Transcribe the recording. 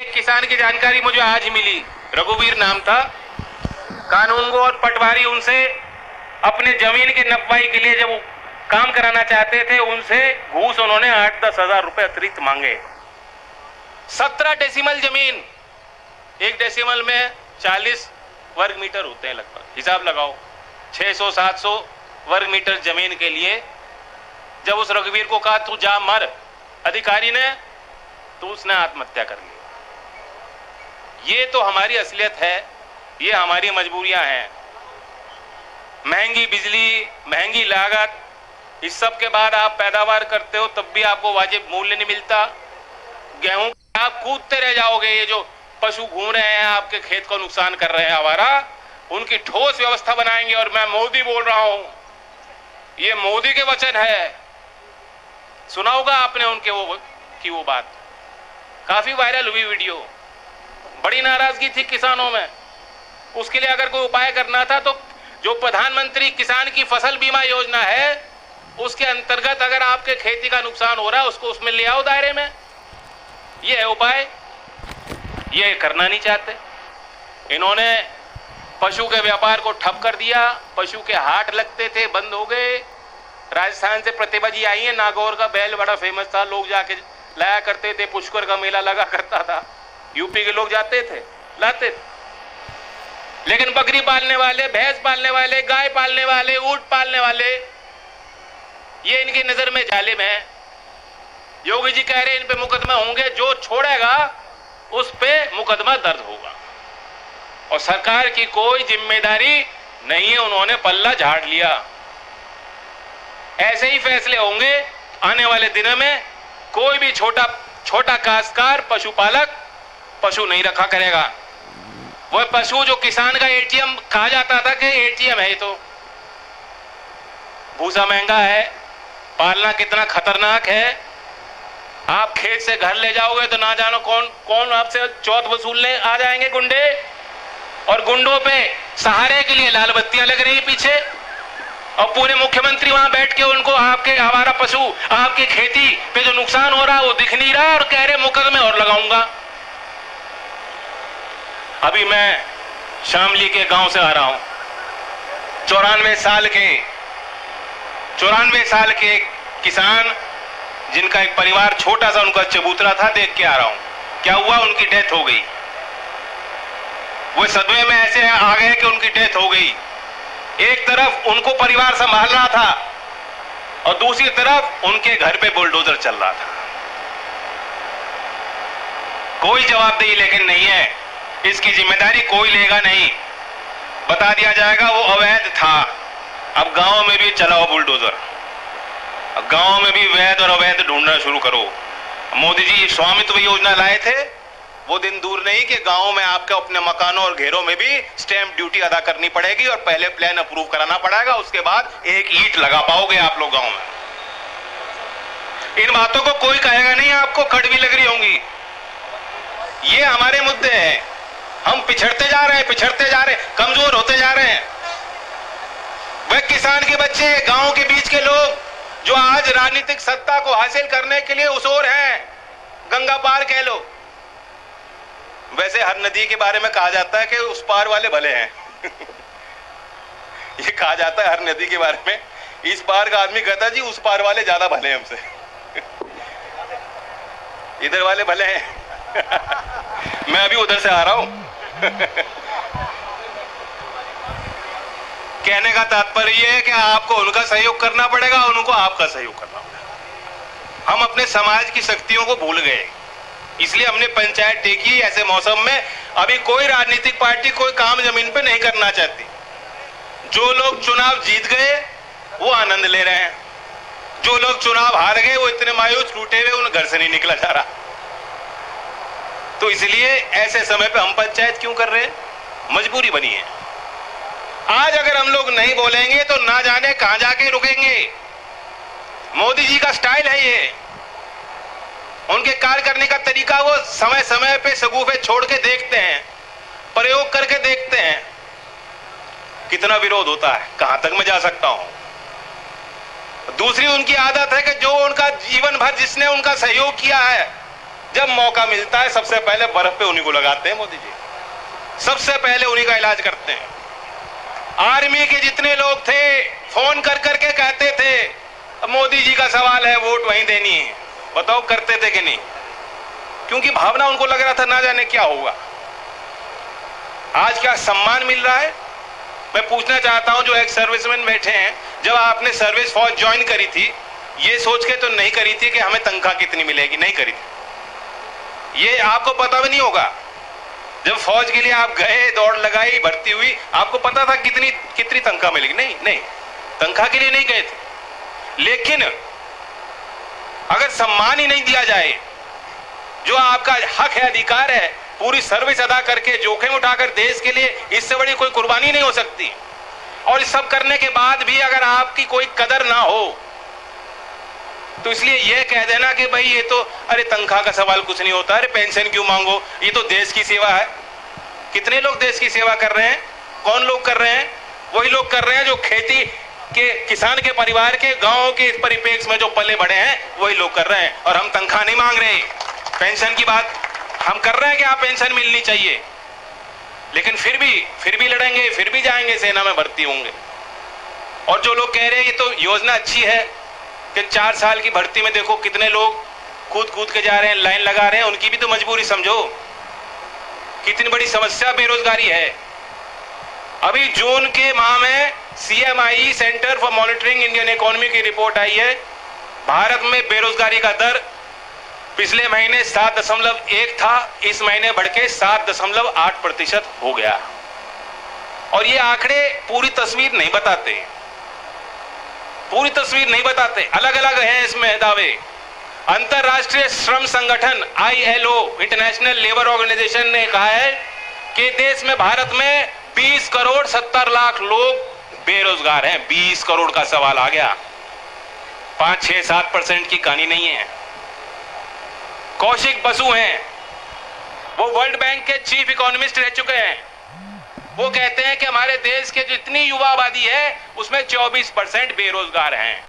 एक किसान की जानकारी मुझे आज मिली, रघुवीर नाम था। कानूनगो और पटवारी उनसे अपने जमीन के नपवाई के लिए जब काम कराना चाहते थे, उनसे घूस उन्होंने 8-10 हजार रुपए अतिरिक्त मांगे। 17 डेसिमल जमीन, 1 डेसिमल में 40 वर्ग मीटर होते हैं लगभग, हिसाब लगाओ। 600-700 वर्ग मीटर जमीन के लिए जब उस रघुवीर को कहा तू जा मर अधिकारी ने, तो उसने आत्महत्या कर ली। ये तो हमारी असलियत है, ये हमारी मजबूरियां हैं। महंगी बिजली, महंगी लागत, इस सब के बाद आप पैदावार करते हो तब भी आपको वाजिब मूल्य नहीं मिलता। गेहूं आप कूदते रह जाओगे। ये जो पशु घूम रहे हैं आपके खेत को नुकसान कर रहे हैं आवारा, उनकी ठोस व्यवस्था बनाएंगे। और मैं मोदी बोल रहा हूं, ये मोदी के वचन है। सुना होगा आपने उनके वो बात, काफी वायरल हुई वीडियो। बड़ी नाराजगी थी किसानों में। उसके लिए अगर कोई उपाय करना था तो जो प्रधानमंत्री किसान की फसल बीमा योजना है, उसके अंतर्गत अगर आपके खेती का नुकसान हो रहा है, उसको उसमें ले आओ दायरे में। ये है उपाय। ये करना नहीं चाहते। इन्होंने पशु के व्यापार को ठप कर दिया। पशु के हाट लगते थे, बंद हो गए। राजस्थान से प्रतिभा जी आई है। नागौर का बैल बड़ा फेमस था, लोग जाके लाया करते थे। पुष्कर का मेला लगा करता था, यूपी के लोग जाते थे, लाते थे। लेकिन बकरी पालने वाले, भैंस पालने वाले, गाय पालने वाले, ऊंट पालने वाले, ये इनकी नजर में जालिम है। योगी जी कह रहे हैं इन पे मुकदमा होंगे, जो छोड़ेगा उस पे मुकदमा दर्ज होगा। और सरकार की कोई जिम्मेदारी नहीं है, उन्होंने पल्ला झाड़ लिया। ऐसे ही फैसले होंगे आने वाले दिनों में। कोई भी छोटा काश्तकार, पशुपालक पशु नहीं रखा करेगा। वह पशु जो किसान का एटीएम कहा जाता था कि एटीएम है, तो भूसा महंगा है, पालना कितना खतरनाक है। आप खेत से घर ले जाओगे तो ना जानो कौन आपसे चौथ वसूलने आ जाएंगे गुंडे। और गुंडों पे सहारे के लिए लाल बत्तियां लग रही पीछे, और पूरे मुख्यमंत्री वहां बैठ के उनको आपके आवारा पशु, आपकी खेती पे जो नुकसान हो रहा है वो दिख नहीं रहा, और कह रहे मुकदमे और लगाऊंगा। अभी मैं शामली के गांव से आ रहा हूं। 94 साल के किसान, जिनका एक परिवार छोटा सा उनका चबूतरा था, देख के आ रहा हूं। क्या हुआ, उनकी डेथ हो गई। वो सदमे में ऐसे आ गए कि उनकी डेथ हो गई। एक तरफ उनको परिवार संभाल रहा था और दूसरी तरफ उनके घर पे बुलडोजर चल रहा था। कोई जवाबदेही लेकिन नहीं है। इसकी जिम्मेदारी कोई लेगा नहीं। बता दिया जाएगा वो अवैध था। अब गांव में भी चलाओ बुलडोजर, गांव में भी वैध और अवैध ढूंढना शुरू करो। मोदी जी स्वामित्व योजना लाए थे, वो दिन दूर नहीं कि गांव में आपके अपने मकानों और घेरों में भी स्टैंप ड्यूटी अदा करनी पड़ेगी और पहले प्लान अप्रूव कराना पड़ेगा, उसके बाद एक ईंट लगा पाओगे आप लोग गांव में। इन बातों को कोई कहेगा नहीं, आपको कड़वी लग रही होंगी। ये हमारे मुद्दे हैं। हम पिछड़ते जा रहे हैं, कमजोर होते जा रहे हैं। वह किसान के बच्चे, गांव के बीच के लोग जो आज राजनीतिक सत्ता को हासिल करने के लिए उस ओर हैं, गंगा पार कह लो। वैसे हर नदी के बारे में कहा जाता है कि उस पार वाले भले हैं। ये कहा जाता है हर नदी के बारे में। इस पार का आदमी कहता जी उस पार वाले ज्यादा भले हैं हमसे। इधर वाले भले हैं। मैं अभी उधर से आ रहा हूं। कहने का तात्पर्य यह है कि आपको उनका सहयोग करना पड़ेगा, उनको आपका सहयोग करना पड़ेगा। हम अपने समाज की शक्तियों को भूल गए, इसलिए हमने पंचायत टेकी। ऐसे मौसम में अभी कोई राजनीतिक पार्टी कोई काम जमीन पे नहीं करना चाहती। जो लोग चुनाव जीत गए वो आनंद ले रहे हैं, जो लोग चुनाव हार गए वो इतने मायूस, टूटे हुए, उन्हें घर से नहीं निकला जा रहा। तो इसलिए ऐसे समय पे हम पंचायत क्यों कर रहे हैं? मजबूरी बनी है। आज अगर हम लोग नहीं बोलेंगे तो ना जाने कहां जाके रुकेंगे। मोदी जी का स्टाइल है ये। उनके कार्य करने का तरीका, वो समय समय पे सगुफे छोड़ के देखते हैं, प्रयोग करके देखते हैं कितना विरोध होता है, कहां तक मैं जा सकता हूं। दूसरी उनकी आदत है कि जो उनका जीवन भर जिसने उनका सहयोग किया है जब मौका मिलता है सबसे पहले बर्फ पे उन्हीं को लगाते हैं मोदी जी, सबसे पहले उन्हीं का इलाज करते हैं। आर्मी के जितने लोग थे फोन कर करके कहते थे अब मोदी जी का सवाल है, वोट वहीं देनी है। बताओ करते थे कि नहीं? क्योंकि भावना उनको लग रहा था ना जाने क्या होगा। आज क्या सम्मान मिल रहा है? मैं पूछना चाहता हूं जो एक्स सर्विसमैन बैठे हैं, जब आपने सर्विस फौज ज्वाइन करी थी ये सोच के तो नहीं करी थी कि हमें तनख्वाह कितनी मिलेगी, नहीं करी थी। ये आपको पता भी नहीं होगा। जब फौज के लिए आप गए, दौड़ लगाई, भर्ती हुई, आपको पता था कितनी तनख्वाह मिलेगी? नहीं, तनख्वाह के लिए नहीं गए थे। लेकिन अगर सम्मान ही नहीं दिया जाए, जो आपका हक है, अधिकार है, पूरी सर्विस अदा करके जोखिम उठाकर देश के लिए, इससे बड़ी कोई कुर्बानी नहीं हो सकती। और इस सब करने के बाद भी अगर आपकी कोई कदर ना हो तो इसलिए यह कह देना कि भाई ये तो अरे तनख्वाह का सवाल कुछ नहीं होता, अरे पेंशन क्यों मांगो, ये तो देश की सेवा है। कितने लोग देश की सेवा कर रहे हैं? कौन लोग कर रहे हैं? वही लोग कर रहे हैं जो खेती के किसान के परिवार के गांव के परिप्रेक्ष्य में जो पले बड़े हैं वही लोग कर रहे हैं। और हम तनख्वाह नहीं मांग रहे, पेंशन की बात हम कर रहे हैं कि आप पेंशन मिलनी चाहिए, लेकिन फिर भी लड़ेंगे, फिर भी जाएंगे, सेना में भर्ती होंगे। और जो लोग कह रहे हैं ये तो योजना अच्छी है कि 4 साल की भर्ती में देखो कितने लोग कूद के जा रहे हैं, लाइन लगा रहे हैं, उनकी भी तो मजबूरी समझो। कितनी बड़ी समस्या बेरोजगारी है। अभी जून के माह में CMI centre for monitoring Indian economy की रिपोर्ट आई है, भारत में बेरोजगारी का दर पिछले महीने 7.1 था, इस महीने बढ़ के 7.8% हो गया। और ये आंकड़े पूरी तस्वीर नहीं बताते, अलग अलग हैं इसमें दावे। अंतरराष्ट्रीय श्रम संगठन ILO, इंटरनेशनल लेबर ऑर्गेनाइजेशन ने कहा है कि देश में, भारत में 20 करोड़ 70 लाख लोग बेरोजगार हैं। 20 करोड़ का सवाल आ गया, 5, 6, 7% की कहानी नहीं है। कौशिक बसु हैं, वो वर्ल्ड बैंक के चीफ इकोनॉमिस्ट रह चुके हैं। वो कहते हैं कि हमारे देश के जितनी युवा आबादी है उसमें 24% बेरोजगार हैं।